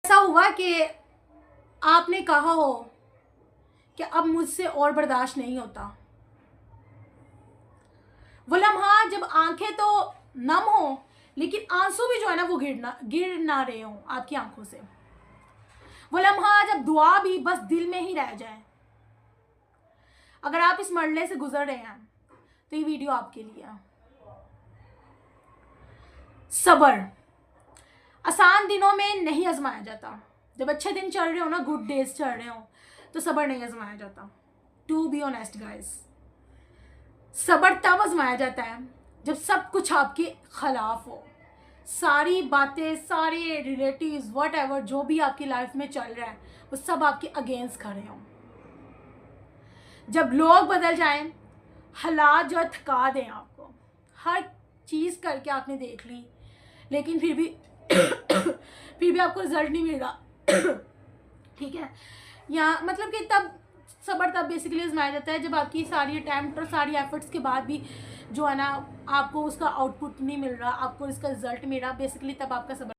ऐसा हुआ कि आपने कहा हो कि अब मुझसे और बर्दाश्त नहीं होता, वो लम्हा जब आंखें तो नम हो लेकिन आंसू भी जो है ना वो गिर ना रहे हो आपकी आंखों से, वो लम्हा जब दुआ भी बस दिल में ही रह जाए। अगर आप इस मरने से गुजर रहे हैं तो ये वीडियो आपके लिए है। सब्र आसान दिनों में नहीं आजमाया जाता। जब अच्छे दिन चल रहे हो ना, गुड डेज चल रहे हो, तो सब्र नहीं आजमाया जाता। टू बी ऑनेस्ट गाइस, सब्र तब आजमाया जाता है जब सब कुछ आपके खिलाफ हो। सारी बातें, सारे रिलेटिव्स, वट एवर जो भी आपकी लाइफ में चल रहा है वो सब आपके अगेंस्ट खड़े हों। जब लोग बदल जाएं, हालात जो है थका दें आपको, हर चीज़ करके आपने देख ली लेकिन फिर भी आपको रिजल्ट नहीं मिल रहा ठीक है, या मतलब कि तब सब्र तब बेसिकली आजमाया जाता है जब आपकी सारी अटैम्प्ट और सारी एफर्ट्स के बाद भी जो है ना आपको उसका आउटपुट नहीं मिल रहा, आपको इसका रिजल्ट मिल रहा, बेसिकली तब आपका सब्र